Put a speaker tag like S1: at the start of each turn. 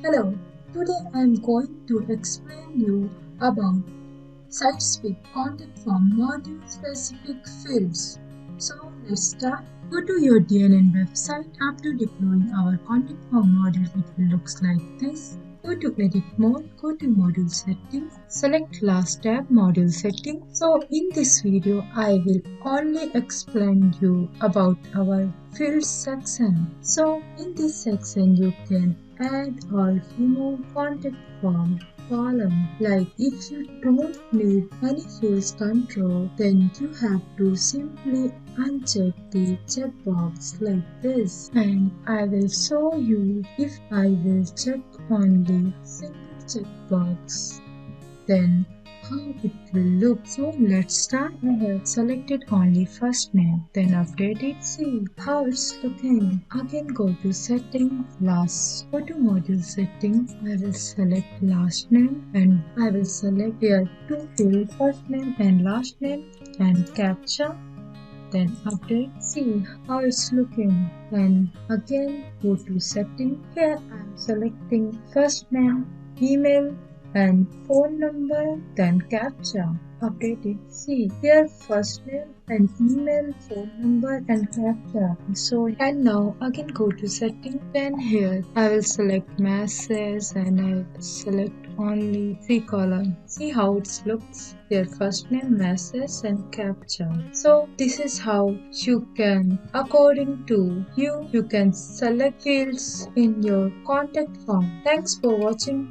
S1: Hello, today I am going to explain you about SightSpeak content form module specific fields. So let's start. Go to your DNN website. After deploying our content form module, it will look like this. Go to edit mode, go to module settings, select last tab module settings. So in this video, I will only explain you about our fields section. So in this section, you can add or remove contact form column. Like if you don't need any fields control, then you have to simply uncheck the checkbox like this, and I will show you if I will check only single checkbox, then how it will look. So let's start. I have selected only first name, then update it. See how it's looking. Again go to settings, go to module settings. I will select last name and I will select here two fields, first name and last name, and captcha. Then update. See how it's looking. And again go to settings. Here I am selecting first name, email and phone number, then captcha. Update it. See here first name and email, phone number and captcha. So and now again go to settings. Then here I will select message and I will select only 3 columns. See how it looks. Their first name, message and captcha. So this is how you can, according to you can select fields in your contact form. Thanks for watching.